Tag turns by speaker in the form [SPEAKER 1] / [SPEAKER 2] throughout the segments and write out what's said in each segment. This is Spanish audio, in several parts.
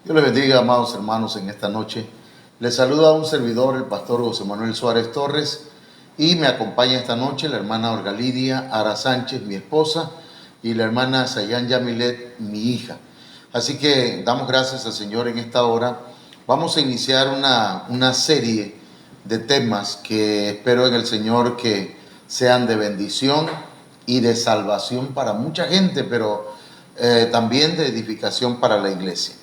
[SPEAKER 1] Dios les bendiga, amados hermanos, en esta noche. Les saluda un servidor, el pastor José Manuel Suárez Torres, y me acompaña esta noche la hermana Olga Lidia Ara Sánchez, mi esposa, y la hermana Sayan Yamilet, mi hija. Así que damos gracias al Señor en esta hora. Vamos a iniciar una serie de temas que espero en el Señor que sean de bendición y de salvación para mucha gente, pero también de edificación para la iglesia.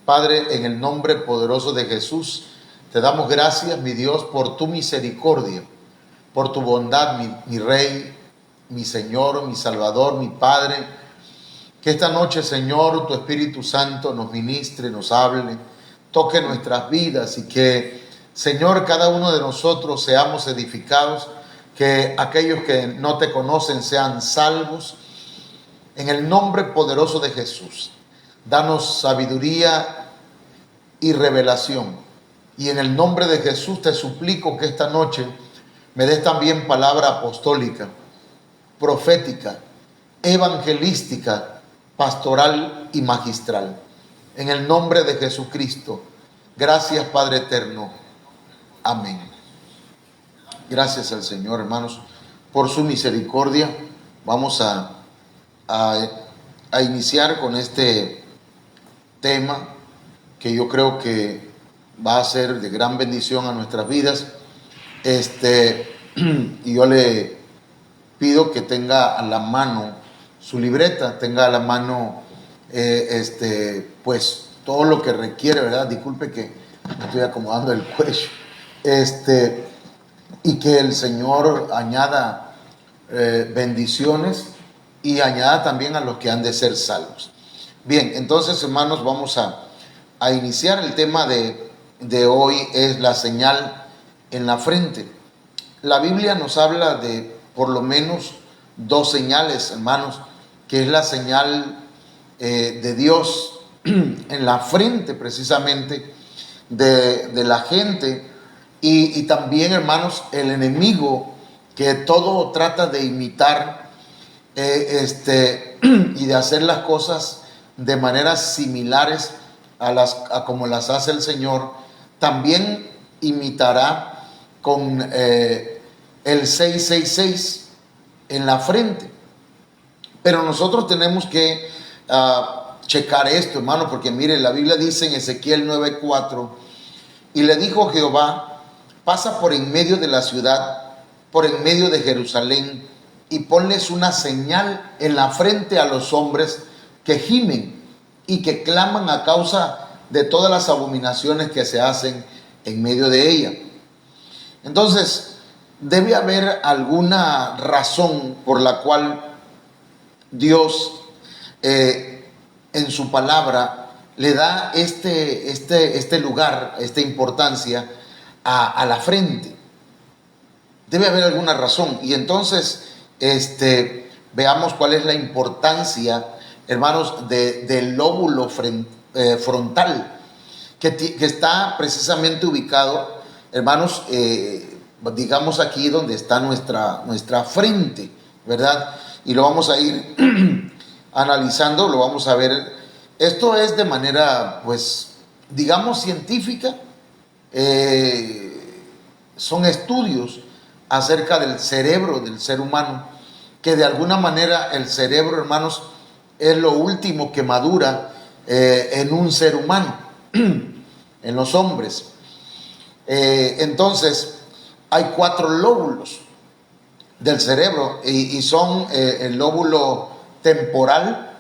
[SPEAKER 1] Padre, en el nombre poderoso de Jesús, te damos gracias, mi Dios, por tu misericordia, por tu bondad, mi Rey, mi Señor, mi Salvador, mi Padre. Que esta noche, Señor, tu Espíritu Santo nos ministre, nos hable, toque nuestras vidas y que, Señor, cada uno de nosotros seamos edificados, que aquellos que no te conocen sean salvos. En el nombre poderoso de Jesús, danos sabiduría y revelación. Y en el nombre de Jesús te suplico que esta noche me des también palabra apostólica, profética, evangelística, pastoral y magistral. En el nombre de Jesucristo. Gracias, Padre eterno. Amén. Gracias al Señor, hermanos, por su misericordia. Vamos a iniciar con este tema que yo creo que va a ser de gran bendición a nuestras vidas. Y yo le pido que tenga a la mano su libreta, tenga a la mano pues todo lo que requiere, ¿verdad? Disculpe que me estoy acomodando el cuello. Y que el Señor añada bendiciones y añada también a los que han de ser salvos. Bien, entonces, hermanos, vamos a iniciar. El tema de hoy es la señal en la frente. La Biblia nos habla de por lo menos dos señales, hermanos, que es la señal de Dios en la frente precisamente de la gente y también, hermanos, el enemigo que todo trata de imitar y de hacer las cosas de maneras similares a como las hace el Señor, también imitará con el 666 en la frente. Pero nosotros tenemos que checar esto, hermano, porque mire, la Biblia dice en Ezequiel 9:4, y le dijo Jehová: pasa por en medio de la ciudad, por en medio de Jerusalén, y ponles una señal en la frente a los hombres que gimen y que claman a causa de todas las abominaciones que se hacen en medio de ella. Entonces, debe haber alguna razón por la cual Dios en su palabra le da este lugar, esta importancia a la frente. Debe haber alguna razón. Y entonces veamos cuál es la importancia, hermanos, del lóbulo frontal, que está precisamente ubicado, hermanos, digamos aquí donde está nuestra frente, ¿verdad? Y lo vamos a ir analizando, lo vamos a ver. Esto es de manera, pues, digamos, científica. Son estudios acerca del cerebro del ser humano, que de alguna manera el cerebro, hermanos, es lo último que madura en un ser humano, en los hombres. Entonces, hay 4 lóbulos del cerebro y son el lóbulo temporal,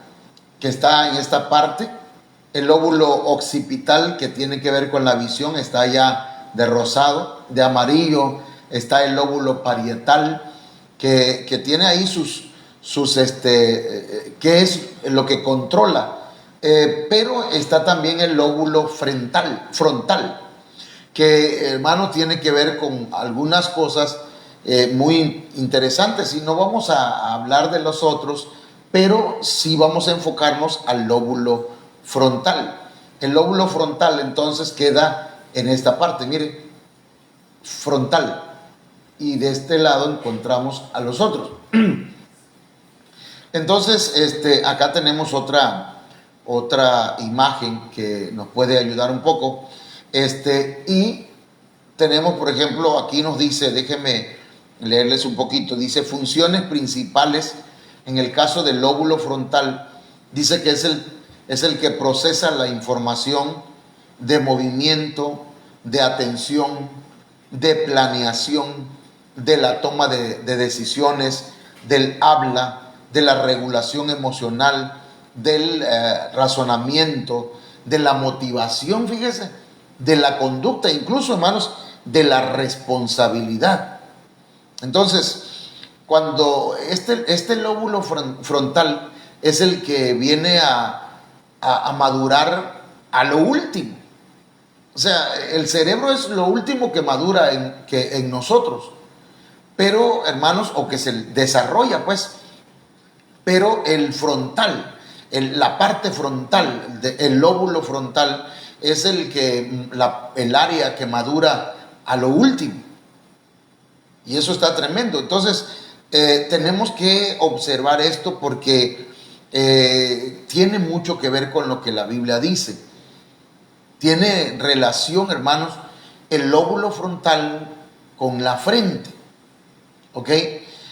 [SPEAKER 1] que está en esta parte, el lóbulo occipital, que tiene que ver con la visión, está ya de rosado, de amarillo está el lóbulo parietal, que tiene ahí que es lo que controla, pero está también el lóbulo frontal, que, hermano, tiene que ver con algunas cosas muy interesantes, y no vamos a hablar de los otros, pero sí vamos a enfocarnos al lóbulo frontal. El lóbulo frontal entonces queda en esta parte, mire, frontal, y de este lado encontramos a los otros. Entonces, acá tenemos otra otra imagen que nos puede ayudar un poco. Y tenemos, por ejemplo, aquí nos dice, déjenme leerles un poquito, dice funciones principales en el caso del lóbulo frontal, dice que es el que procesa la información de movimiento, de atención, de planeación, de la toma de decisiones, del habla, de la regulación emocional, del razonamiento, de la motivación, fíjese, de la conducta, incluso, hermanos, de la responsabilidad. Entonces, cuando este lóbulo frontal es el que viene a madurar a lo último. O sea, el cerebro es lo último que madura en nosotros. Pero, hermanos, o que se desarrolla, pues. Pero el frontal, la parte frontal, el lóbulo frontal, es el área que madura a lo último. Y eso está tremendo. Entonces, tenemos que observar esto porque tiene mucho que ver con lo que la Biblia dice. Tiene relación, hermanos, el lóbulo frontal con la frente. ¿Ok?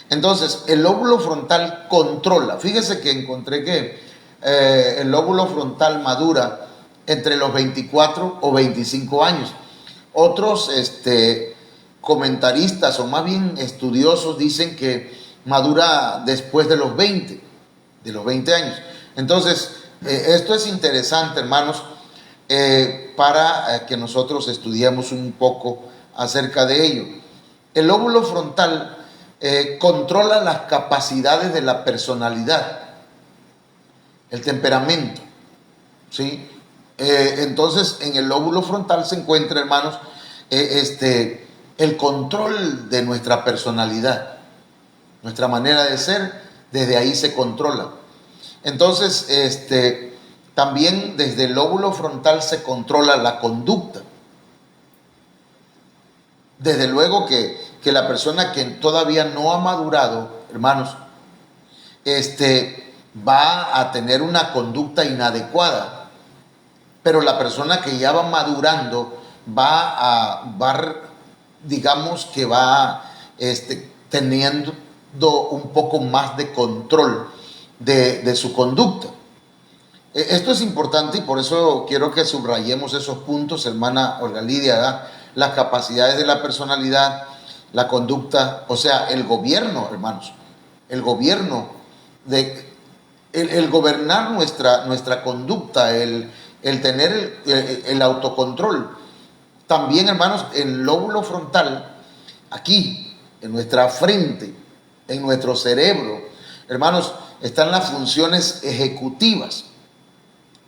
[SPEAKER 1] Entonces, el lóbulo frontal controla. Fíjese que encontré que el lóbulo frontal madura entre los 24 o 25 años. Otros comentaristas o más bien estudiosos dicen que madura después de los 20 años. Entonces, esto es interesante, hermanos, para que nosotros estudiemos un poco acerca de ello. El lóbulo frontal controla las capacidades de la personalidad, el temperamento, ¿sí? Entonces, en el lóbulo frontal se encuentra, hermanos, el control de nuestra personalidad, nuestra manera de ser, desde ahí se controla. Entonces, también desde el lóbulo frontal se controla la conducta. Desde luego que la persona que todavía no ha madurado, hermanos, va a tener una conducta inadecuada, pero la persona que ya va madurando digamos que va teniendo un poco más de control de su conducta. Esto es importante y por eso quiero que subrayemos esos puntos, hermana Olga Lidia, ¿verdad? Las capacidades de la personalidad, la conducta, o sea, el gobierno, hermanos, el gobierno, el gobernar nuestra conducta, el tener el autocontrol. También, hermanos, el lóbulo frontal, aquí, en nuestra frente, en nuestro cerebro, hermanos, están las funciones ejecutivas.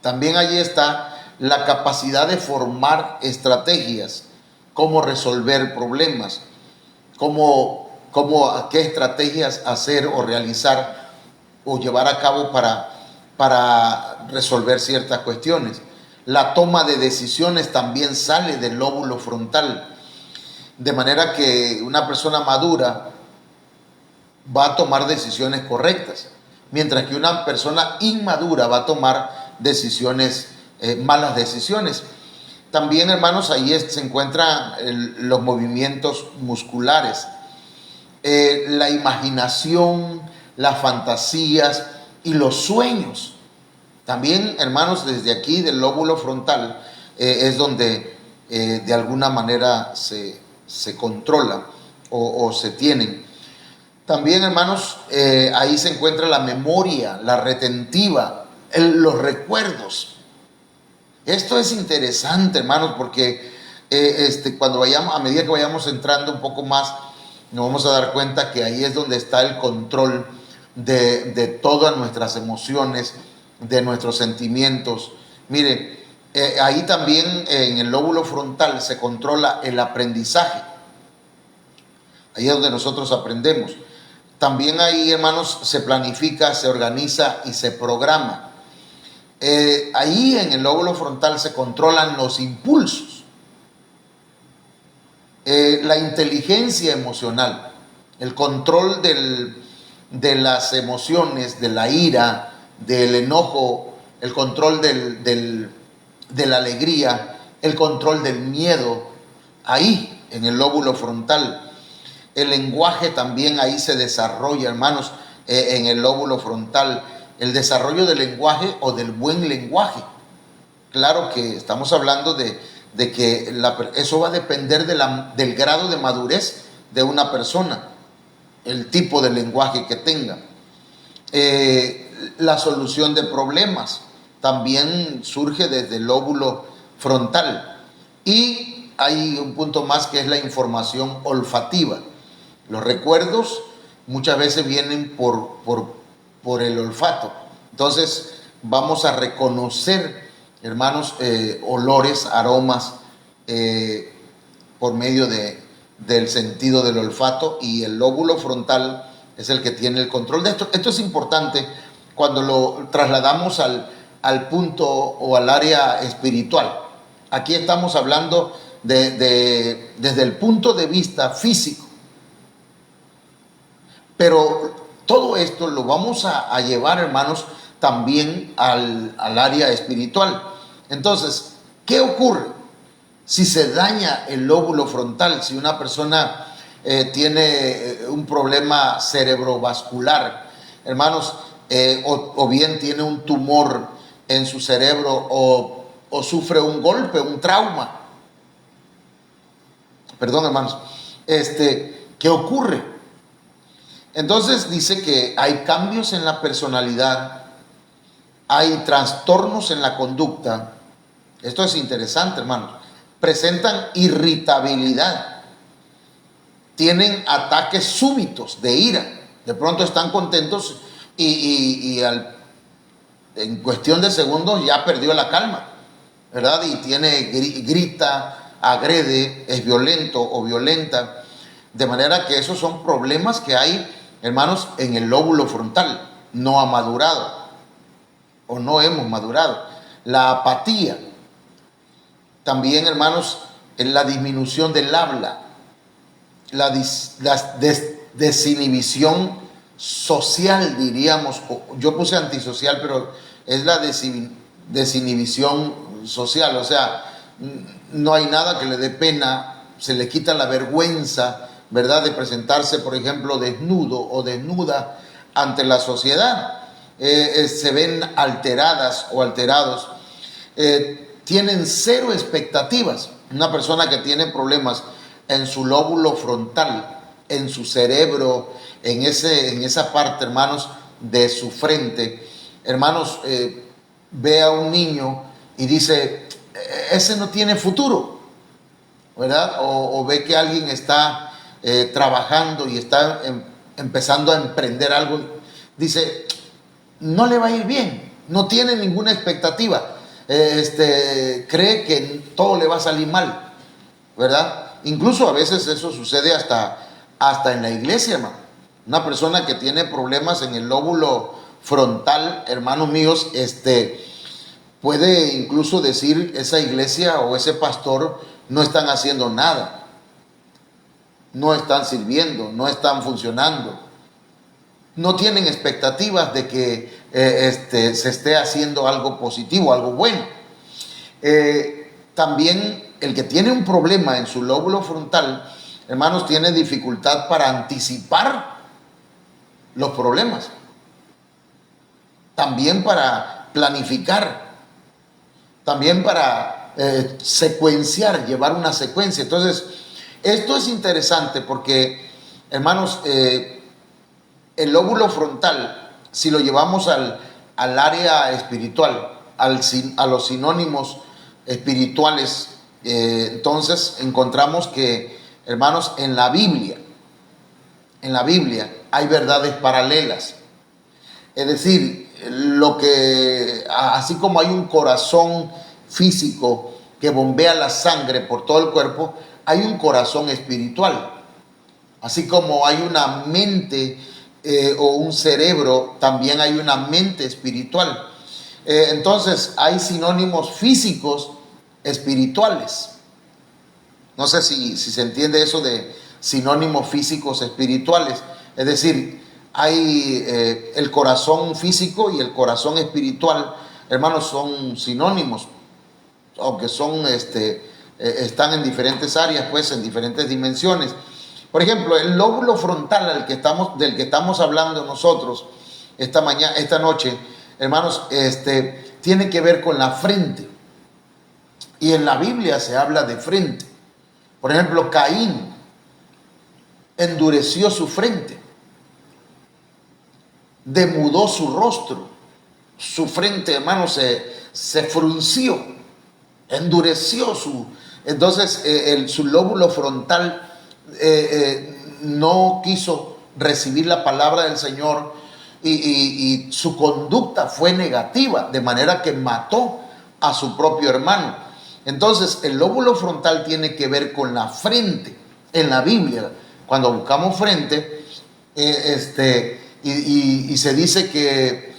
[SPEAKER 1] También allí está la capacidad de formar estrategias, cómo resolver problemas, qué estrategias hacer o realizar o llevar a cabo para resolver ciertas cuestiones. La toma de decisiones también sale del lóbulo frontal, de manera que una persona madura va a tomar decisiones correctas, mientras que una persona inmadura va a tomar malas decisiones. También, hermanos, ahí se encuentran los movimientos musculares, la imaginación, las fantasías y los sueños. También, hermanos, desde aquí del lóbulo frontal es donde de alguna manera se controla o se tienen. También, hermanos, ahí se encuentra la memoria, la retentiva, los recuerdos. Esto es interesante, hermanos, porque cuando a medida que vayamos entrando un poco más, nos vamos a dar cuenta que ahí es donde está el control de todas nuestras emociones, de nuestros sentimientos. Mire, ahí también en el lóbulo frontal se controla el aprendizaje. Ahí es donde nosotros aprendemos. También ahí, hermanos, se planifica, se organiza y se programa. Ahí en el lóbulo frontal se controlan los impulsos, la inteligencia emocional, el control de las emociones, de la ira, del enojo, el control de la alegría, el control del miedo, ahí en el lóbulo frontal. El lenguaje también ahí se desarrolla, hermanos, en el lóbulo frontal. El desarrollo del lenguaje o del buen lenguaje. Claro que estamos hablando de que eso va a depender del grado de madurez de una persona, el tipo de lenguaje que tenga. La solución de problemas también surge desde el lóbulo frontal. Y hay un punto más que es la información olfativa. Los recuerdos muchas veces vienen por el olfato. Entonces vamos a reconocer, hermanos, olores, aromas por medio del sentido del olfato, y el lóbulo frontal es el que tiene el control de esto. Esto es importante cuando lo trasladamos al punto o al área espiritual. Aquí estamos hablando desde el punto de vista físico, pero todo esto lo vamos a llevar, hermanos, también al área espiritual. Entonces, ¿qué ocurre si se daña el lóbulo frontal? Si una persona tiene un problema cerebrovascular, hermanos, o bien tiene un tumor en su cerebro, o sufre un golpe, un trauma. Perdón, hermanos. ¿Qué ocurre? Entonces dice que hay cambios en la personalidad, hay trastornos en la conducta. Esto es interesante, hermanos. Presentan irritabilidad, tienen ataques súbitos de ira. De pronto están contentos y en cuestión de segundos ya perdió la calma, ¿verdad? Y grita, agrede, es violento o violenta. De manera que esos son problemas que hay, hermanos, en el lóbulo frontal. No ha madurado o no hemos madurado. La apatía. También, hermanos, en la disminución del habla. La desinhibición social, diríamos. Yo puse antisocial, pero es la desinhibición social. O sea, no hay nada que le dé pena, se le quita la vergüenza, ¿verdad?, de presentarse, por ejemplo, desnudo o desnuda ante la sociedad. Se ven alteradas o alterados. Tienen cero expectativas. Una persona que tiene problemas en su lóbulo frontal, en su cerebro, en esa parte, hermanos, de su frente, hermanos, ve a un niño y dice, ese no tiene futuro, ¿verdad? O ve que alguien está trabajando y está empezando a emprender algo, dice, no le va a ir bien, no tiene ninguna expectativa, cree que todo le va a salir mal, ¿verdad? Incluso a veces eso sucede hasta en la iglesia, hermano. Una persona que tiene problemas en el lóbulo frontal, hermanos míos, puede incluso decir, esa iglesia o ese pastor no están haciendo nada, no están sirviendo, no están funcionando, no tienen expectativas de que se esté haciendo algo positivo, algo bueno. También el que tiene un problema en su lóbulo frontal, hermanos, tiene dificultad para anticipar los problemas, también para planificar, también para secuenciar, llevar una secuencia. Entonces, esto es interesante porque, hermanos, el lóbulo frontal, si lo llevamos al área espiritual, a los sinónimos espirituales, entonces encontramos que, hermanos, en la Biblia hay verdades paralelas. Es decir, así como hay un corazón físico que bombea la sangre por todo el cuerpo, hay un corazón espiritual. Así como hay una mente o un cerebro, también hay una mente espiritual. Entonces hay sinónimos físicos espirituales. No sé si se entiende eso de sinónimos físicos espirituales. Es decir, hay el corazón físico y el corazón espiritual. hermanos, son sinónimos, aunque son, están en diferentes áreas, pues, en diferentes dimensiones. Por ejemplo, el lóbulo frontal del que estamos hablando nosotros esta noche, hermanos, tiene que ver con la frente. Y en la Biblia se habla de frente. Por ejemplo, Caín endureció su frente, demudó su rostro, su frente, hermanos, se frunció, endureció entonces su lóbulo frontal no quiso recibir la palabra del Señor y su conducta fue negativa, de manera que mató a su propio hermano. Entonces el lóbulo frontal tiene que ver con la frente. En la Biblia, cuando buscamos frente, y se dice que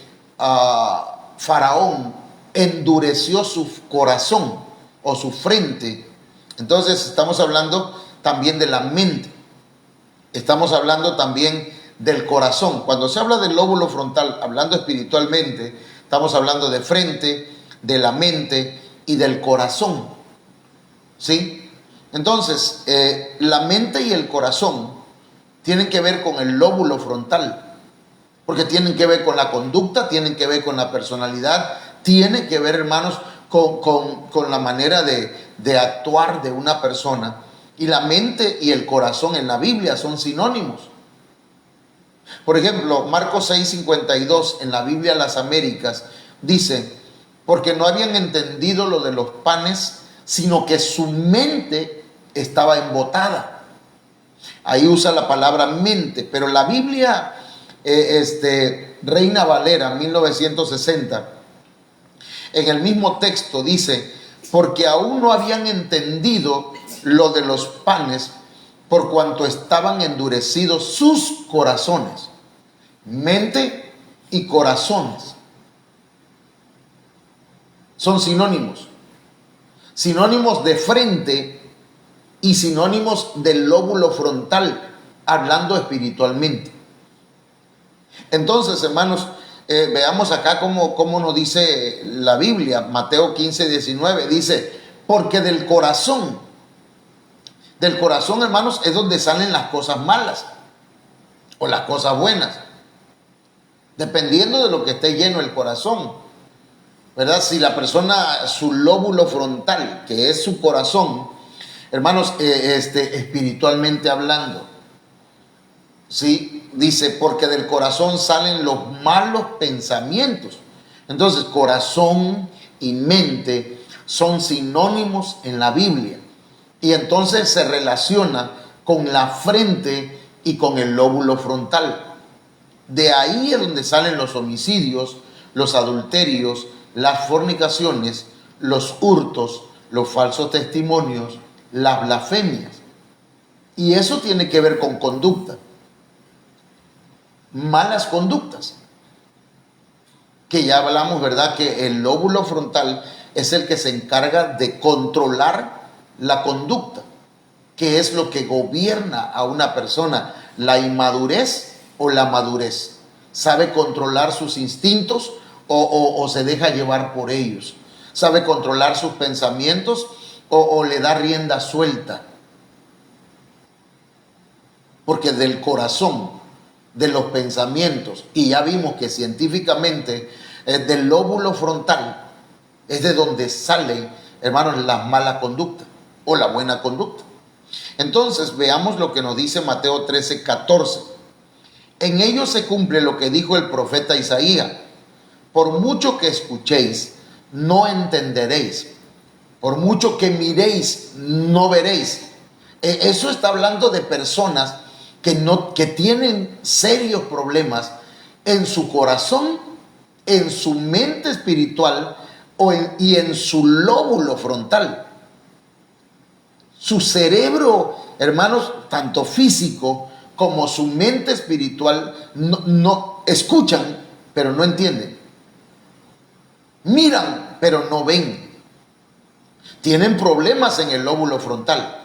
[SPEAKER 1] Faraón endureció su corazón o su frente. Entonces estamos hablando también de la mente, estamos hablando también del corazón. Cuando se habla del lóbulo frontal, hablando espiritualmente, estamos hablando de frente, de la mente y del corazón, ¿sí? Entonces, la mente y el corazón tienen que ver con el lóbulo frontal, porque tienen que ver con la conducta, tienen que ver con la personalidad, tienen que ver, hermanos, con la manera de actuar de una persona. Y la mente y el corazón en la Biblia son sinónimos. Por ejemplo, Marcos 6:52 en la Biblia Las Américas dice: porque no habían entendido lo de los panes, sino que su mente estaba embotada. Ahí usa la palabra mente, pero la Biblia Reina Valera 1960, en el mismo texto dice: porque aún no habían entendido lo de los panes, por cuanto estaban endurecidos sus corazones. Mente y corazones son sinónimos, sinónimos de frente y sinónimos del lóbulo frontal, hablando espiritualmente. Entonces, hermanos, veamos acá cómo nos dice la Biblia. Mateo 15:19 dice: porque del corazón, hermanos, es donde salen las cosas malas o las cosas buenas, dependiendo de lo que esté lleno el corazón, ¿verdad? Si la persona, su lóbulo frontal, que es su corazón, hermanos, espiritualmente hablando, ¿sí? Dice: porque del corazón salen los malos pensamientos. Entonces, corazón y mente son sinónimos en la Biblia. Y entonces se relaciona con la frente y con el lóbulo frontal. De ahí es donde salen los homicidios, los adulterios, las fornicaciones, los hurtos, los falsos testimonios, las blasfemias. Y eso tiene que ver con conducta. Malas conductas, que ya hablamos, ¿verdad? Que el lóbulo frontal es el que se encarga de controlar la conducta, que es lo que gobierna a una persona, la inmadurez o la madurez. Sabe controlar sus instintos o se deja llevar por ellos. Sabe controlar sus pensamientos o le da rienda suelta. Porque del corazón, de los pensamientos, y ya vimos que científicamente del lóbulo frontal es de donde salen, hermanos, las malas conductas o la buena conducta. Entonces veamos lo que nos dice Mateo 13:14. En ellos se cumple lo que dijo el profeta Isaías: por mucho que escuchéis, no entenderéis; por mucho que miréis, no veréis. Eso está hablando de personas que tienen serios problemas en su corazón, en su mente espiritual y en su lóbulo frontal. Su cerebro, hermanos, tanto físico como su mente espiritual, no escuchan, pero no entienden. Miran, pero no ven. Tienen problemas en el lóbulo frontal.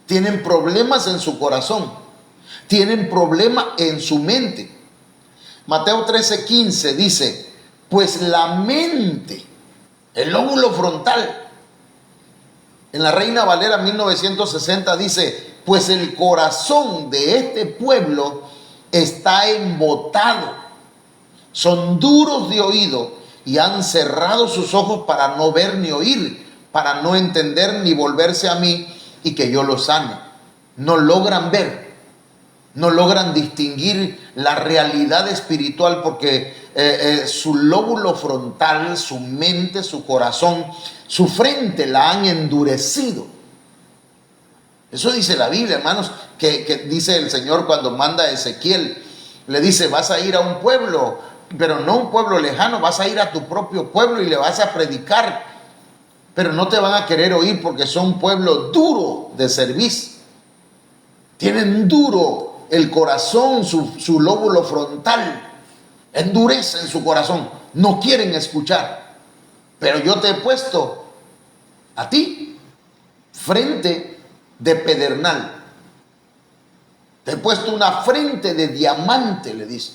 [SPEAKER 1] Tienen problemas en su corazón. Tienen problema en su mente. Mateo 13:15 dice: Pues la mente, el lóbulo frontal, en la Reina Valera 1960 dice, pues el corazón de este pueblo está embotado, son duros de oído y han cerrado sus ojos para no ver ni oír, para no entender ni volverse a mí y que yo los sane. No logran ver, no logran distinguir la realidad espiritual porque su lóbulo frontal, su mente, su corazón, su frente la han endurecido. Eso dice la Biblia, hermanos, que dice el Señor cuando manda a Ezequiel. Le dice, vas a ir a un pueblo, pero no un pueblo lejano, vas a ir a tu propio pueblo y le vas a predicar. Pero no te van a querer oír porque son un pueblo duro de cerviz. Tienen duro el corazón, su lóbulo frontal. Endurecen su corazón. No quieren escuchar. Pero yo te he puesto a ti frente de pedernal. Te he puesto una frente de diamante, le dice.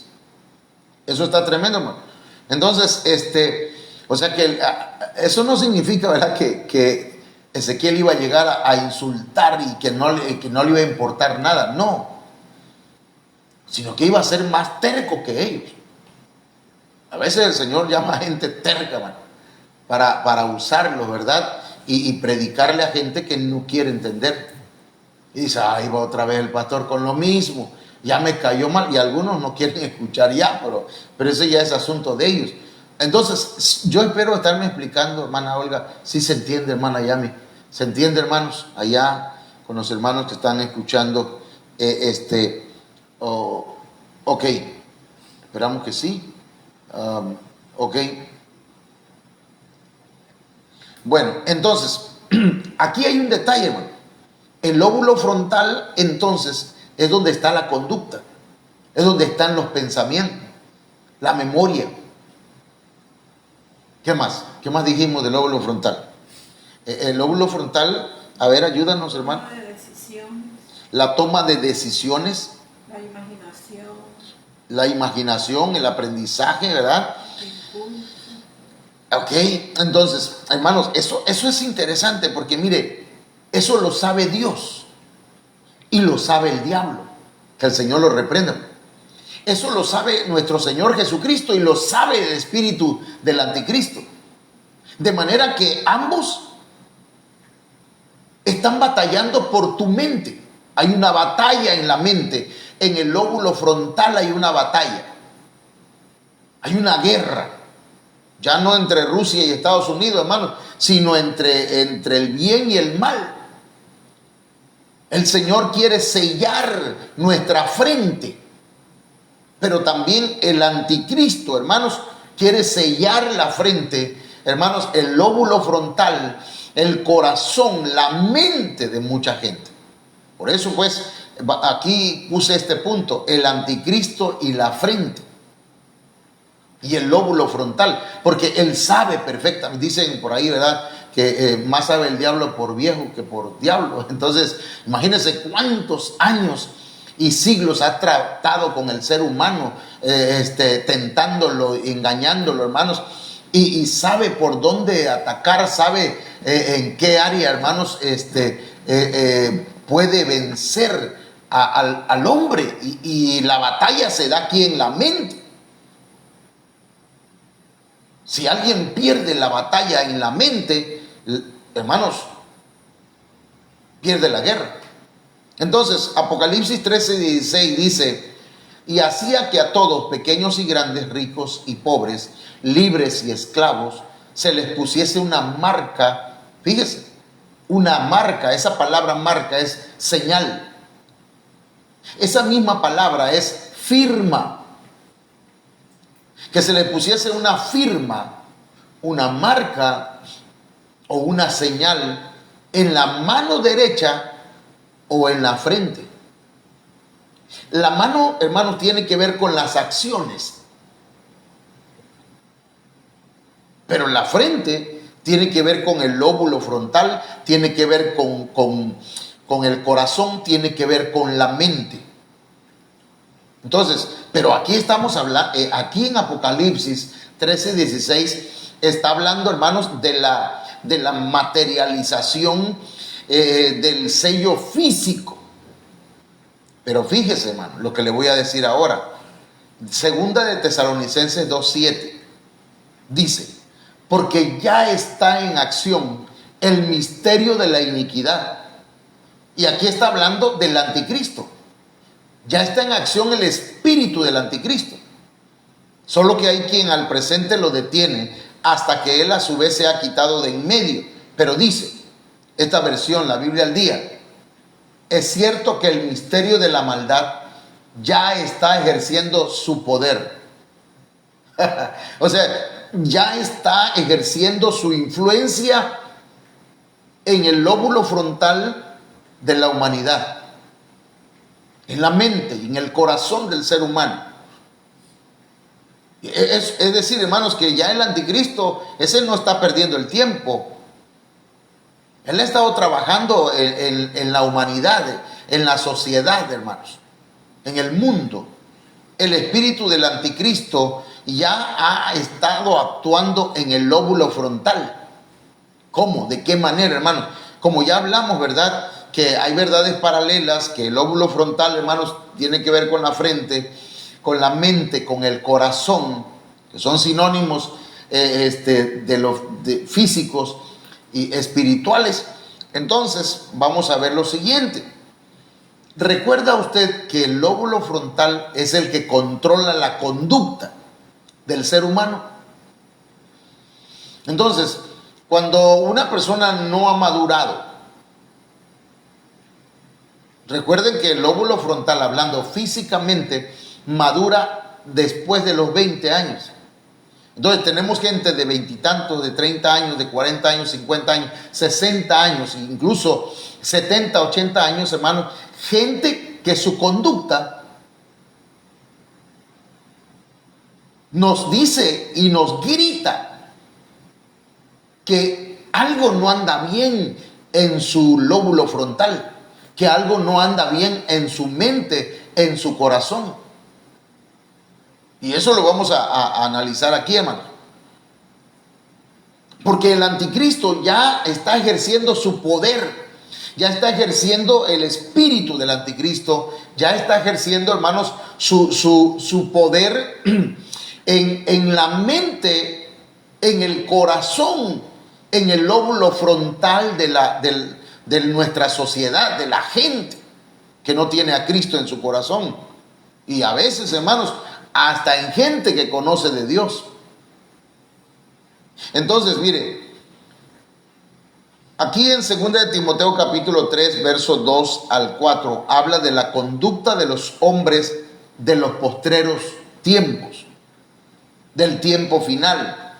[SPEAKER 1] Eso está tremendo, hermano. Entonces, o sea que eso no significa, ¿verdad?, que Ezequiel iba a llegar a insultar y que no le iba a importar nada. No. Sino que iba a ser más terco que ellos. A veces el Señor llama a gente terca, hermano, para usarlo, ¿verdad? Y predicarle a gente que no quiere entender. Y dice, ahí va otra vez el pastor con lo mismo. Ya me cayó mal. Y algunos no quieren escuchar ya, pero ese ya es asunto de ellos. Entonces, yo espero estarme explicando, hermana Olga, si se entiende, hermana Yami. ¿Se entiende, hermanos? Allá con los hermanos que están escuchando. Ok, esperamos que sí. Ok. Bueno, entonces, aquí hay un detalle, hermano. El lóbulo frontal, entonces, es donde está la conducta, es donde están los pensamientos, la memoria. ¿Qué más? ¿Qué más dijimos del lóbulo frontal? El lóbulo frontal, a ver, ayúdanos, hermano. La toma de decisiones. La imaginación, el aprendizaje, ¿verdad? Ok, entonces, hermanos, eso es interesante porque mire, eso lo sabe Dios y lo sabe el diablo, que el Señor lo reprenda. Eso lo sabe nuestro Señor Jesucristo y lo sabe el espíritu del anticristo. De manera que ambos están batallando por tu mente. Hay una batalla en la mente. En el lóbulo frontal hay una batalla. Hay una guerra. Ya no entre Rusia y Estados Unidos, hermanos, sino entre el bien y el mal. El Señor quiere sellar nuestra frente. Pero también el anticristo, hermanos, quiere sellar la frente, hermanos, el lóbulo frontal, el corazón, la mente de mucha gente. Por eso, pues, aquí puse este punto, el anticristo y la frente. Y el lóbulo frontal, porque él sabe perfectamente, dicen por ahí, ¿verdad?, que más sabe el diablo por viejo que por diablo. Entonces, imagínense cuántos años y siglos ha tratado con el ser humano, tentándolo, engañándolo, hermanos, y sabe por dónde atacar, sabe en qué área, hermanos, puede vencer al hombre, y la batalla se da aquí en la mente. Si alguien pierde la batalla en la mente, hermanos, pierde la guerra. Entonces, Apocalipsis 13:16 dice, y hacía que a todos, pequeños y grandes, ricos y pobres, libres y esclavos, se les pusiese una marca. Fíjese, una marca, esa palabra marca es señal. Esa misma palabra es firma. Que se le pusiese una firma, una marca o una señal en la mano derecha o en la frente. La mano, hermanos, tiene que ver con las acciones, pero la frente tiene que ver con el lóbulo frontal, tiene que ver con el corazón, tiene que ver con la mente. Entonces, pero aquí estamos hablando, aquí en Apocalipsis 13 y 16 está hablando, hermanos, de la materialización del sello físico. Pero fíjese, hermano, lo que le voy a decir ahora. Segunda de Tesalonicenses 2:7 dice: porque ya está en acción el misterio de la iniquidad. Y aquí está hablando del anticristo. Ya está en acción el espíritu del anticristo. Solo que hay quien al presente lo detiene hasta que él a su vez se ha quitado de en medio. Pero dice esta versión, la Biblia al día: es cierto que el misterio de la maldad ya está ejerciendo su poder. O sea, ya está ejerciendo su influencia en el lóbulo frontal de la humanidad, en la mente, en el corazón del ser humano. Es decir, hermanos, que ya el anticristo, ese no está perdiendo el tiempo. Él ha estado trabajando en la humanidad, en la sociedad, hermanos, en el mundo. El espíritu del anticristo ya ha estado actuando en el lóbulo frontal. ¿Cómo? ¿De qué manera, hermanos? Como ya hablamos, ¿verdad? Que hay verdades paralelas, que el lóbulo frontal, hermanos, tiene que ver con la frente, con la mente, con el corazón, que son sinónimos de los físicos y espirituales. Entonces, vamos a ver lo siguiente. ¿Recuerda usted que el lóbulo frontal es el que controla la conducta del ser humano? Entonces, cuando una persona no ha madurado, recuerden que el lóbulo frontal, hablando físicamente, madura después de los 20 años. Entonces tenemos gente de 20 y tantos, de 30 años, de 40 años, 50 años, 60 años, incluso 70, 80 años, hermanos. Gente que su conducta nos dice y nos grita que algo no anda bien en su lóbulo frontal, que algo no anda bien en su mente, en su corazón. Y eso lo vamos a analizar aquí, hermano. Porque el anticristo ya está ejerciendo su poder, ya está ejerciendo el espíritu del anticristo, ya está ejerciendo, hermanos, su poder en la mente, en el corazón, en el lóbulo frontal de nuestra sociedad, de la gente que no tiene a Cristo en su corazón. Y a veces, hermanos, hasta en gente que conoce de Dios. Entonces, mire, aquí en 2 de Timoteo capítulo 3, versos 2 al 4, habla de la conducta de los hombres de los postreros tiempos, del tiempo final.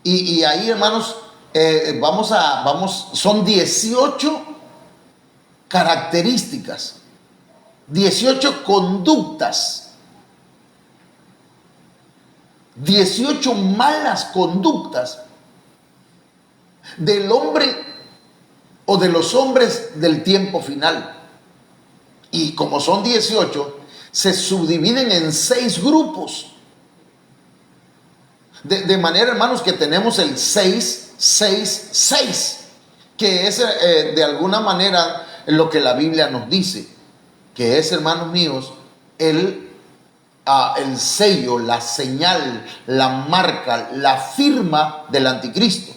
[SPEAKER 1] Y ahí, hermanos, son 18 características, 18 conductas, 18 malas conductas del hombre o de los hombres del tiempo final. Y como son 18, se subdividen en 6 grupos. De manera, hermanos, que tenemos el 6, 6, 6, que es de alguna manera lo que la Biblia nos dice, que es, hermanos míos, el sello, la señal, la marca, la firma del anticristo.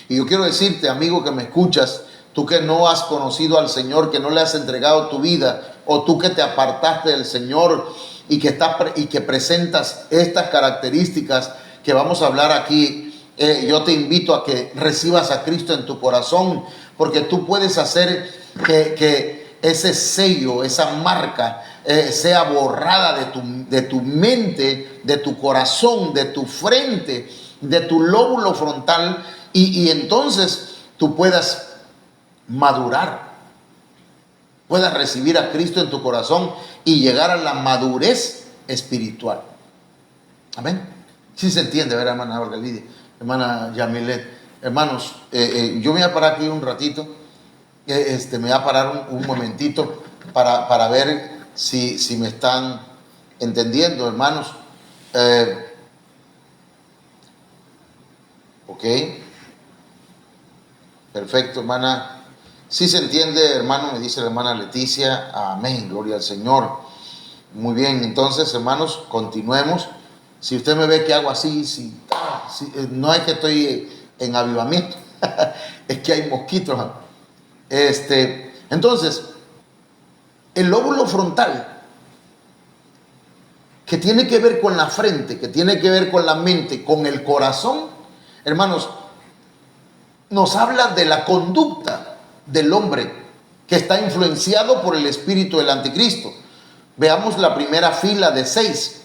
[SPEAKER 1] Y yo quiero decirte, amigo que me escuchas, tú que no has conocido al Señor, que no le has entregado tu vida, o tú que te apartaste del Señor y que presentas estas características que vamos a hablar aquí, yo te invito a que recibas a Cristo en tu corazón, porque tú puedes hacer que ese sello, esa marca, sea borrada de tu mente, de tu corazón, de tu frente, de tu lóbulo frontal, y entonces tú puedas madurar, puedas recibir a Cristo en tu corazón y llegar a la madurez espiritual. Amén. Sí se entiende, ¿verdad, hermana Olga Lidia, hermana Yamilet? Hermanos, yo me voy a parar aquí un ratito, me voy a parar un momentito para ver si me están entendiendo, hermanos. ¿Ok? Perfecto, hermana. Sí se entiende, hermano, me dice la hermana Leticia. Amén, gloria al Señor. Muy bien, entonces, hermanos, continuemos. Si usted me ve que hago así, no es que estoy en avivamiento, es que hay mosquitos. Entonces, el lóbulo frontal, que tiene que ver con la frente, que tiene que ver con la mente, con el corazón, hermanos, nos habla de la conducta del hombre que está influenciado por el espíritu del anticristo. Veamos la primera fila de 6.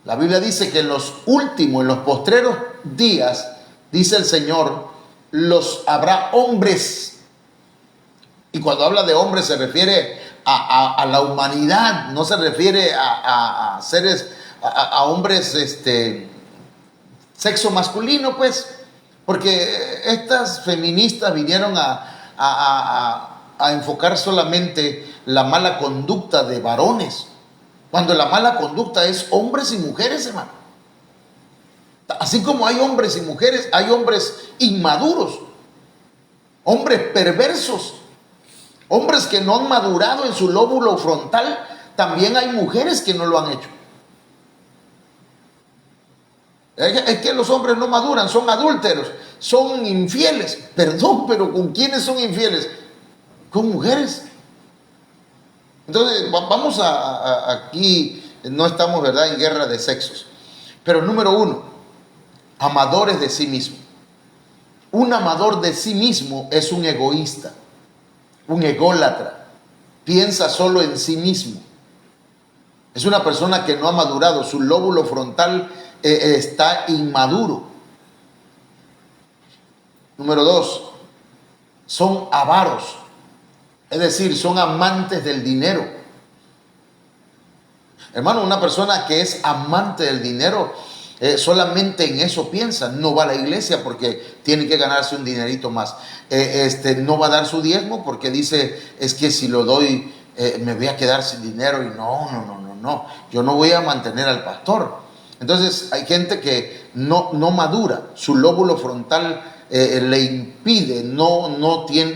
[SPEAKER 1] La Biblia dice que en los últimos, en los postreros días, dice el Señor, los habrá hombres. Y cuando habla de hombres se refiere a la humanidad, no se refiere a seres, a hombres, sexo masculino, pues, porque estas feministas vinieron a enfocar solamente la mala conducta de varones, cuando la mala conducta es hombres y mujeres, hermano. Así como hay hombres y mujeres, hay hombres inmaduros, hombres perversos, hombres que no han madurado en su lóbulo frontal. También hay mujeres que no lo han hecho. Es que los hombres no maduran, son adúlteros, son infieles. Perdón, pero ¿con quiénes son infieles? Con mujeres. Entonces, vamos aquí, no estamos, ¿verdad?, en guerra de sexos. Pero número 1, amadores de sí mismo. Un amador de sí mismo es un egoísta, un ególatra. Piensa solo en sí mismo. Es una persona que no ha madurado, su lóbulo frontal está inmaduro. Número 2, son avaros, es decir, son amantes del dinero. Hermano, una persona que es amante del dinero solamente en eso piensa. No va a la iglesia porque tiene que ganarse un dinerito más. No va a dar su diezmo porque dice, es que si lo doy me voy a quedar sin dinero. Y no, yo no voy a mantener al pastor. Entonces hay gente que no madura, su lóbulo frontal le impide,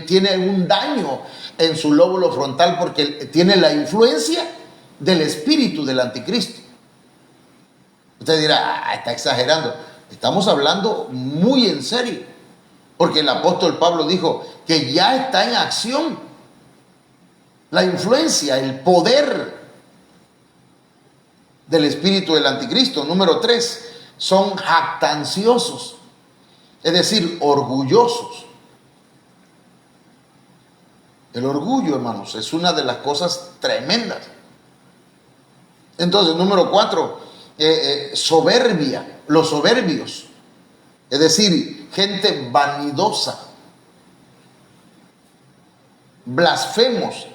[SPEAKER 1] tiene un daño en su lóbulo frontal porque tiene la influencia del espíritu del anticristo. Usted dirá, está exagerando. Estamos hablando muy en serio, porque el apóstol Pablo dijo que ya está en acción la influencia, el poder del espíritu del anticristo. Número 3, son jactanciosos, es decir, orgullosos. El orgullo, hermanos, es una de las cosas tremendas. Entonces, número 4, soberbia, los soberbios, es decir, gente vanidosa, blasfemos,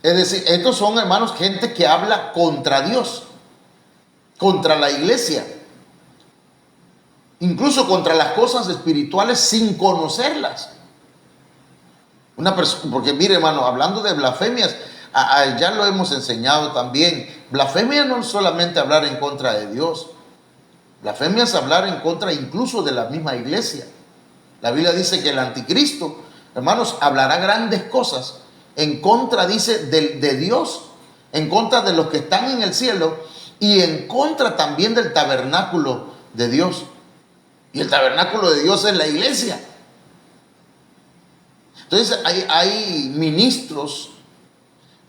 [SPEAKER 1] es decir, estos son, hermanos, gente que habla contra Dios, contra la iglesia, incluso contra las cosas espirituales sin conocerlas. Una persona, porque mire, hermano, hablando de blasfemias, ya lo hemos enseñado también. Blasfemia no es solamente hablar en contra de Dios. Blasfemia es hablar en contra incluso de la misma iglesia. La Biblia dice que el anticristo, hermanos, hablará grandes cosas en contra, dice, de Dios, en contra de los que están en el cielo y en contra también del tabernáculo de Dios. Y el tabernáculo de Dios es la iglesia. Entonces hay ministros,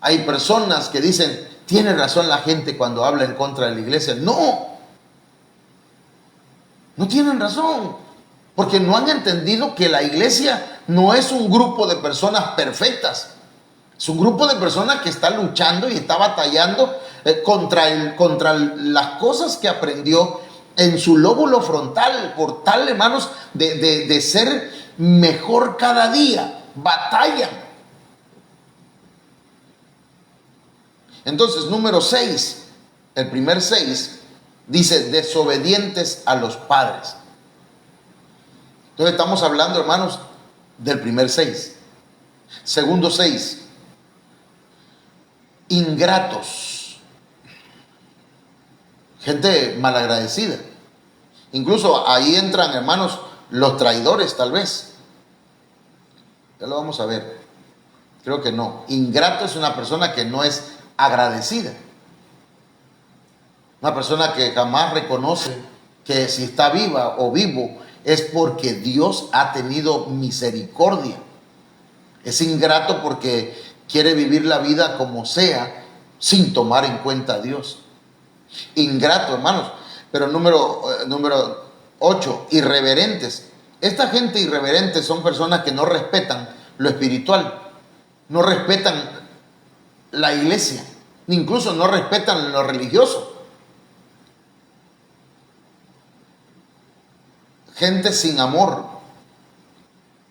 [SPEAKER 1] hay personas que dicen, tiene razón la gente cuando habla en contra de la iglesia. No tienen razón, porque no han entendido que la iglesia no es un grupo de personas perfectas. Es un grupo de personas que está luchando y está batallando contra las cosas que aprendió en su lóbulo frontal, por tal, hermanos, de ser mejor cada día. Batallan. Entonces, número 6, el primer 6, dice desobedientes a los padres. Entonces estamos hablando, hermanos, del primer 6. Segundo 6, ingratos, gente malagradecida. Incluso ahí entran, hermanos, los traidores tal vez. Ya lo vamos a ver. Creo que no. Ingrato es una persona que no es agradecida. Una persona que jamás reconoce que si está viva o vivo es porque Dios ha tenido misericordia. Es ingrato porque quiere vivir la vida como sea sin tomar en cuenta a Dios. Ingrato, hermanos. Pero número 8, irreverentes. Esta gente irreverente son personas que no respetan lo espiritual, no respetan la iglesia, incluso no respetan lo religioso. Gente sin amor,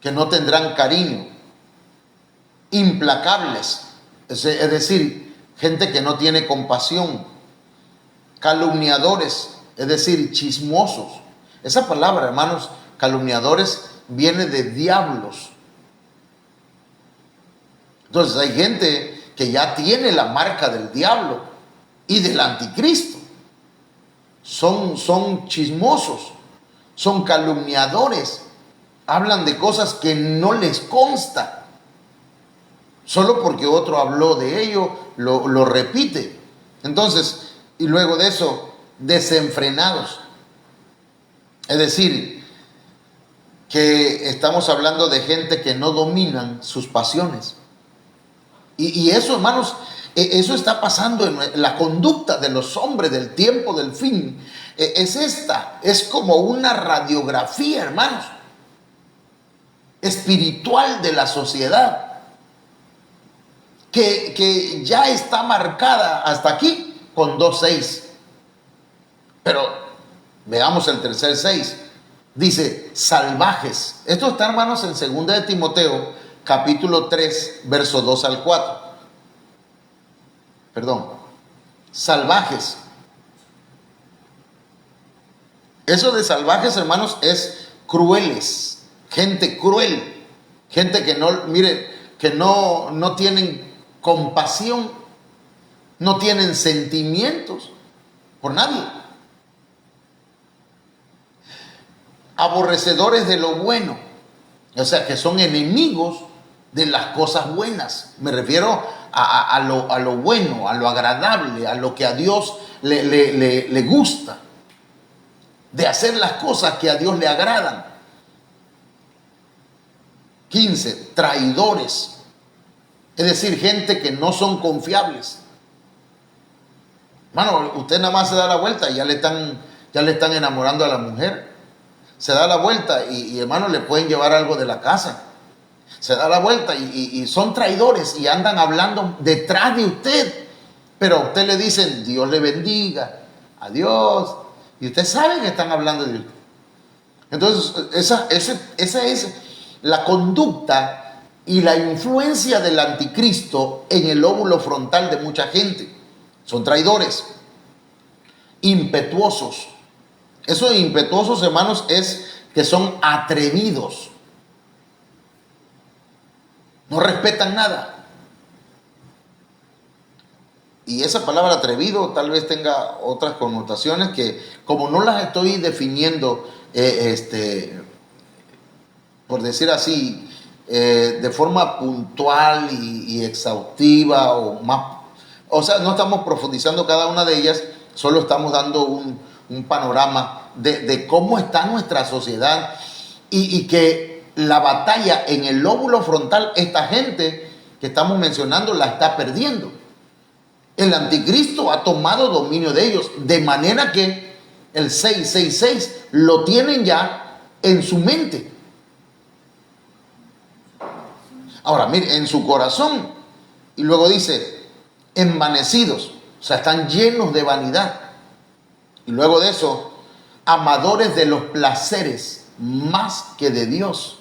[SPEAKER 1] que no tendrán cariño, implacables, es decir, gente que no tiene compasión, calumniadores, es decir, chismosos. Esa palabra, hermanos, calumniadores, viene de diablos. Entonces hay gente que ya tiene la marca del diablo y del anticristo. Son chismosos, son calumniadores, hablan de cosas que no les consta. Solo porque otro habló de ello, lo repite. Entonces, y luego de eso, desenfrenados. Es decir, que estamos hablando de gente que no dominan sus pasiones. Y eso, hermanos, eso está pasando en la conducta de los hombres del tiempo del fin. Es como una radiografía, hermanos, espiritual de la sociedad, que ya está marcada hasta aquí con 2:6. Pero veamos el tercer 6. Dice, salvajes. Esto está, hermanos, en 2 de Timoteo, capítulo 3, verso 2 al 4. Perdón. Salvajes. Eso de salvajes, hermanos, es crueles. Gente cruel. Gente que no, mire, que no tienen compasión, no tienen sentimientos por nadie. Aborrecedores de lo bueno, o sea, que son enemigos de las cosas buenas. Me refiero a lo bueno, a lo agradable, a lo que a Dios le gusta, de hacer las cosas que a Dios le agradan. 15, traidores, es decir, gente que no son confiables. Hermano, usted nada más se da la vuelta y ya le están enamorando a la mujer. Se da la vuelta y hermano, le pueden llevar algo de la casa. Se da la vuelta y son traidores y andan hablando detrás de usted. Pero a usted le dicen, Dios le bendiga, adiós. Y usted sabe que están hablando de usted. Entonces, esa es la conducta y la influencia del anticristo en el lóbulo frontal de mucha gente. Son traidores, impetuosos. Eso de impetuosos, hermanos, es que son atrevidos. No respetan nada. Y esa palabra atrevido tal vez tenga otras connotaciones que, como no las estoy definiendo, por decir así, de forma puntual y exhaustiva o sea, no estamos profundizando cada una de ellas, solo estamos dando un panorama de cómo está nuestra sociedad y que la batalla en el lóbulo frontal, esta gente que estamos mencionando la está perdiendo. El anticristo ha tomado dominio de ellos, de manera que el 666 lo tienen ya en su mente. Ahora, mire, en su corazón. Y luego dice, envanecidos, o sea, están llenos de vanidad. Y luego de eso, amadores de los placeres más que de Dios.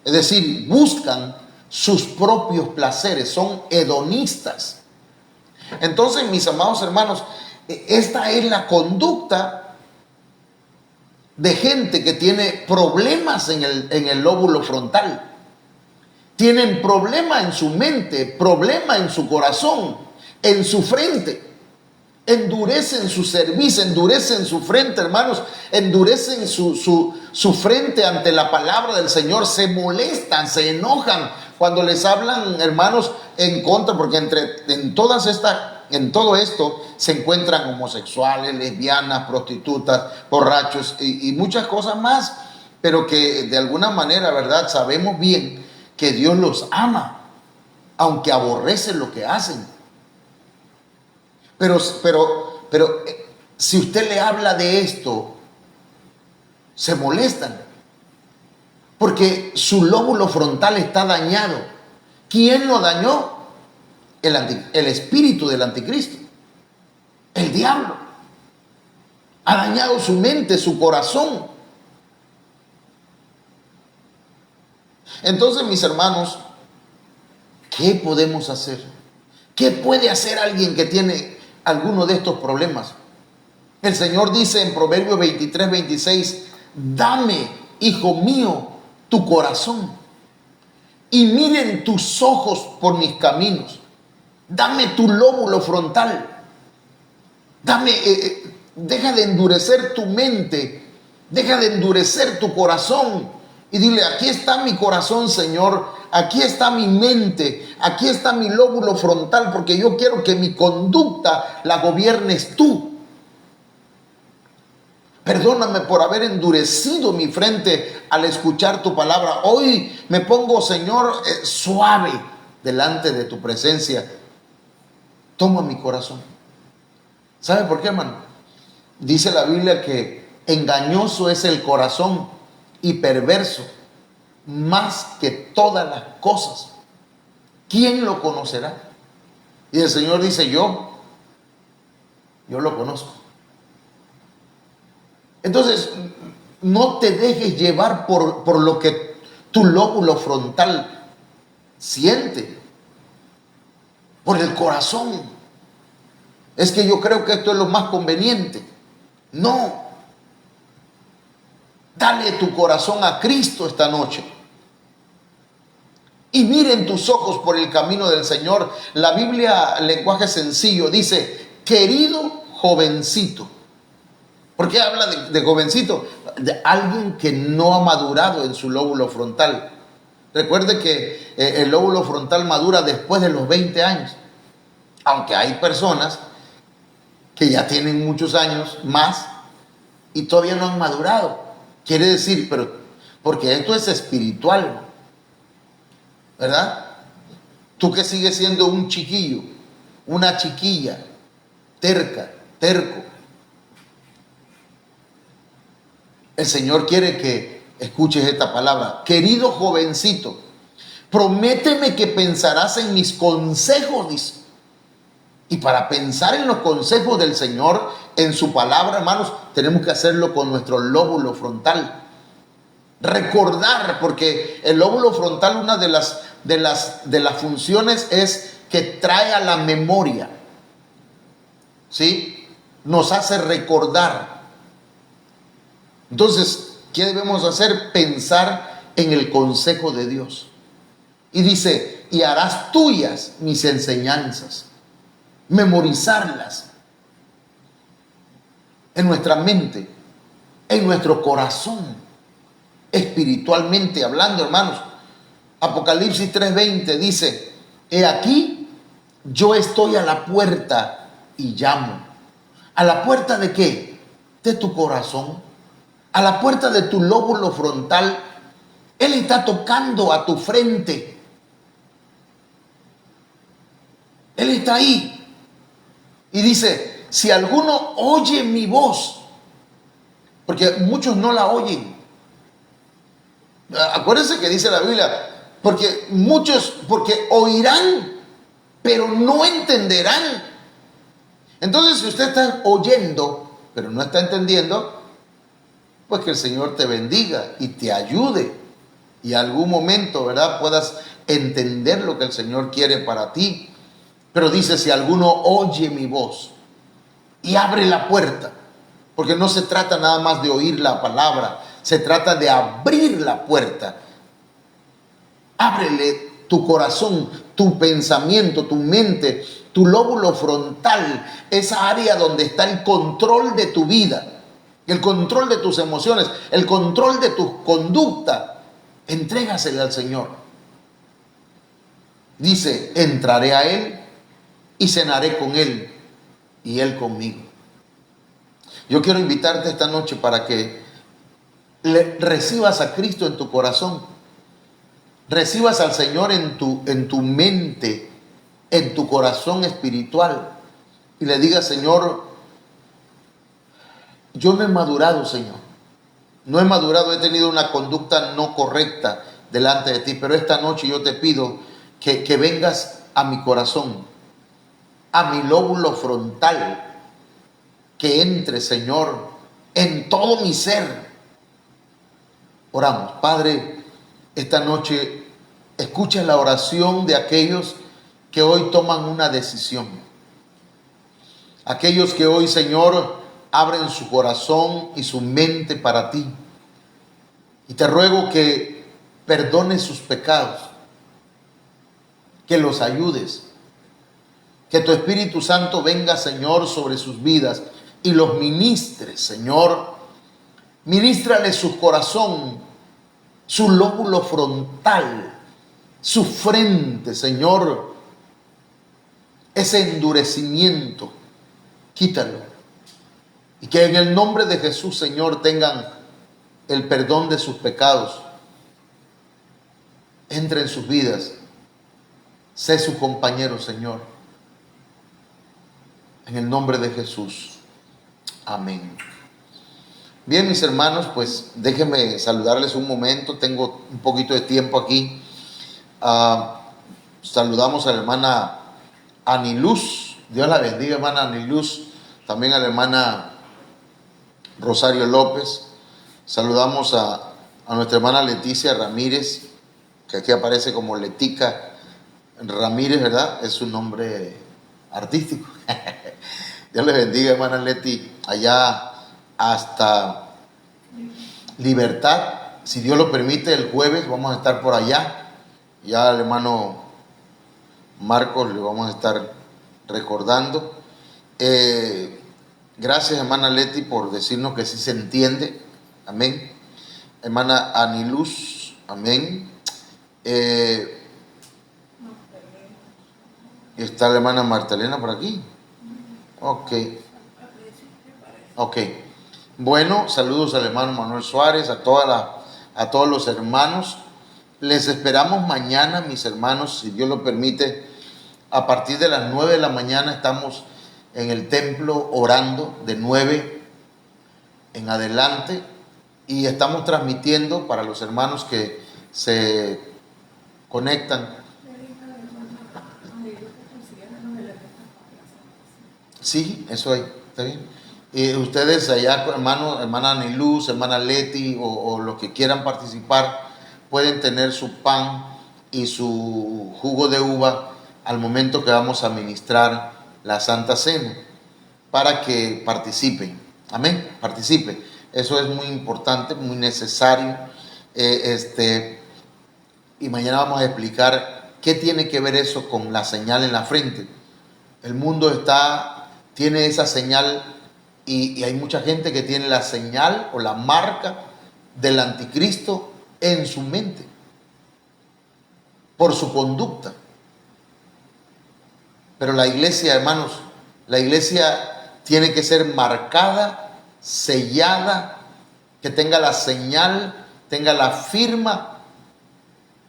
[SPEAKER 1] Es decir, buscan sus propios placeres, son hedonistas. Entonces, mis amados hermanos, esta es la conducta de gente que tiene problemas en el lóbulo frontal. Tienen problema en su mente, problema en su corazón, en su frente. Endurecen su cerviz, endurecen su frente, hermanos, endurecen su frente ante la palabra del Señor, se molestan, se enojan cuando les hablan, hermanos, en contra, porque en todo esto se encuentran homosexuales, lesbianas, prostitutas, borrachos y muchas cosas más, pero que de alguna manera, ¿verdad? Sabemos bien que Dios los ama, aunque aborrece lo que hacen. Pero si usted le habla de esto, se molestan, porque su lóbulo frontal está dañado. ¿Quién lo dañó? El espíritu del anticristo, el diablo. Ha dañado su mente, su corazón. Entonces, mis hermanos, ¿qué podemos hacer? ¿Qué puede hacer alguien que tiene alguno de estos problemas? El Señor dice en Proverbios 23:26, dame, hijo mío, tu corazón y miren tus ojos por mis caminos. Dame tu lóbulo frontal. Deja de endurecer tu mente, deja de endurecer tu corazón y dile, aquí está mi corazón, Señor, aquí está mi mente, aquí está mi lóbulo frontal, porque yo quiero que mi conducta la gobiernes tú. Perdóname por haber endurecido mi frente al escuchar tu palabra. Hoy me pongo, Señor, suave delante de tu presencia. Toma mi corazón. ¿Sabe por qué, hermano? Dice la Biblia que engañoso es el corazón y perverso más que todas las cosas. ¿Quién lo conocerá? Y el Señor dice, yo lo conozco. Entonces, no te dejes llevar por lo que tu lóbulo frontal siente, por el corazón. Es que yo creo que esto es lo más conveniente. No. Dale tu corazón a Cristo esta noche. Y miren tus ojos por el camino del Señor. La Biblia, lenguaje sencillo, dice, querido jovencito. ¿Por qué habla de jovencito? De alguien que no ha madurado en su lóbulo frontal. Recuerde que el lóbulo frontal madura después de los 20 años. Aunque hay personas que ya tienen muchos años más y todavía no han madurado. Quiere decir, pero porque esto es espiritual, ¿verdad? Tú que sigues siendo un chiquillo, una chiquilla, terco. El Señor quiere que escuches esta palabra. Querido jovencito, prométeme que pensarás en mis consejos, dice. Y para pensar en los consejos del Señor, en su palabra, hermanos, tenemos que hacerlo con nuestro lóbulo frontal. Recordar, porque el lóbulo frontal, una de las funciones es que trae a la memoria, ¿sí? Nos hace recordar. Entonces, ¿qué debemos hacer? Pensar en el consejo de Dios. Y dice, y harás tuyas mis enseñanzas. Memorizarlas en nuestra mente, en nuestro corazón, espiritualmente hablando, hermanos. Apocalipsis 3:20 dice, he aquí, yo estoy a la puerta y llamo. ¿A la puerta de qué? De tu corazón. A la puerta de tu lóbulo frontal. Él está tocando a tu frente. Él está ahí. Y dice, si alguno oye mi voz, porque muchos no la oyen. Acuérdense que dice la Biblia, porque oirán, pero no entenderán. Entonces, si usted está oyendo, pero no está entendiendo, pues que el Señor te bendiga y te ayude. Y algún momento, ¿verdad?, puedas entender lo que el Señor quiere para ti. Pero dice, si alguno oye mi voz y abre la puerta, porque no se trata nada más de oír la palabra, se trata de abrir la puerta. Ábrele tu corazón, tu pensamiento, tu mente, tu lóbulo frontal, esa área donde está el control de tu vida, el control de tus emociones, el control de tu conducta, entrégasela al Señor. Dice, entraré a Él y cenaré con Él y Él conmigo. Yo quiero invitarte esta noche para que recibas a Cristo en tu corazón, recibas al Señor en tu mente, en tu corazón espiritual, y le digas: Señor, yo no he madurado, Señor, no he madurado, he tenido una conducta no correcta delante de ti, pero esta noche yo te pido que vengas a mi corazón, a mi lóbulo frontal, que entre, Señor, en todo mi ser. Oramos. Padre, esta noche escucha la oración de aquellos que hoy toman una decisión. Aquellos que hoy, Señor, abren su corazón y su mente para ti. Y te ruego que perdones sus pecados, que los ayudes, que tu Espíritu Santo venga, Señor, sobre sus vidas y los ministres, Señor. Ministrale su corazón, su lóbulo frontal, su frente, Señor. Ese endurecimiento, quítalo. Y que en el nombre de Jesús, Señor, tengan el perdón de sus pecados. Entre en sus vidas. Sé su compañero, Señor. En el nombre de Jesús. Amén. Bien, mis hermanos, pues déjenme saludarles un momento. Tengo un poquito de tiempo aquí. Saludamos a la hermana Aniluz. Dios la bendiga, hermana Aniluz. También a la hermana Rosario López. Saludamos a nuestra hermana Leticia Ramírez, que aquí aparece como Letica Ramírez, ¿verdad? Es su nombre artístico. Dios les bendiga, hermana Leti, allá hasta Libertad. Si Dios lo permite, el jueves vamos a estar por allá. Ya al hermano Marcos le vamos a estar recordando. Gracias, hermana Leti, por decirnos que sí se entiende. Amén. Hermana Aniluz, amén. Está la hermana Martelena por aquí. Ok. Bueno, saludos al hermano Manuel Suárez, a todos los hermanos. Les esperamos mañana, mis hermanos, si Dios lo permite. A partir de las 9 de la mañana estamos en el templo orando, de 9 en adelante. Y estamos transmitiendo para los hermanos que se conectan. Sí, eso ahí, está bien. Y ustedes allá, hermana Aniluz, hermana Leti o los que quieran participar, pueden tener su pan y su jugo de uva al momento que vamos a ministrar la Santa Cena, para que participen. Amén, participen. Eso es muy importante, muy necesario. Y mañana vamos a explicar qué tiene que ver eso con la señal en la frente. El mundo tiene esa señal y hay mucha gente que tiene la señal o la marca del anticristo en su mente por su conducta. Pero la iglesia, hermanos, la iglesia tiene que ser marcada, sellada, que tenga la señal, tenga la firma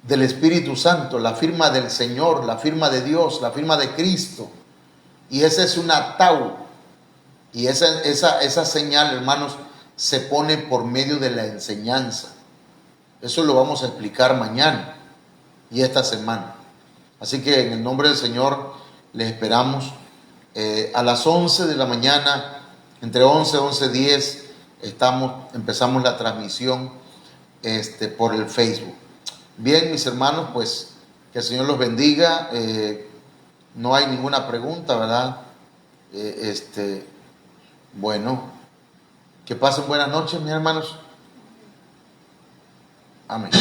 [SPEAKER 1] del Espíritu Santo, la firma del Señor, la firma de Dios, la firma de Cristo. Y ese es un ataúd. Y esa señal, hermanos, se pone por medio de la enseñanza. Eso lo vamos a explicar mañana y esta semana. Así que en el nombre del Señor les esperamos a las 11 de la mañana, entre 11 y 11:10, empezamos la transmisión por el Facebook. Bien, mis hermanos, pues que el Señor los bendiga. No hay ninguna pregunta, ¿verdad? Bueno, que pasen buenas noches, mis hermanos. Amén.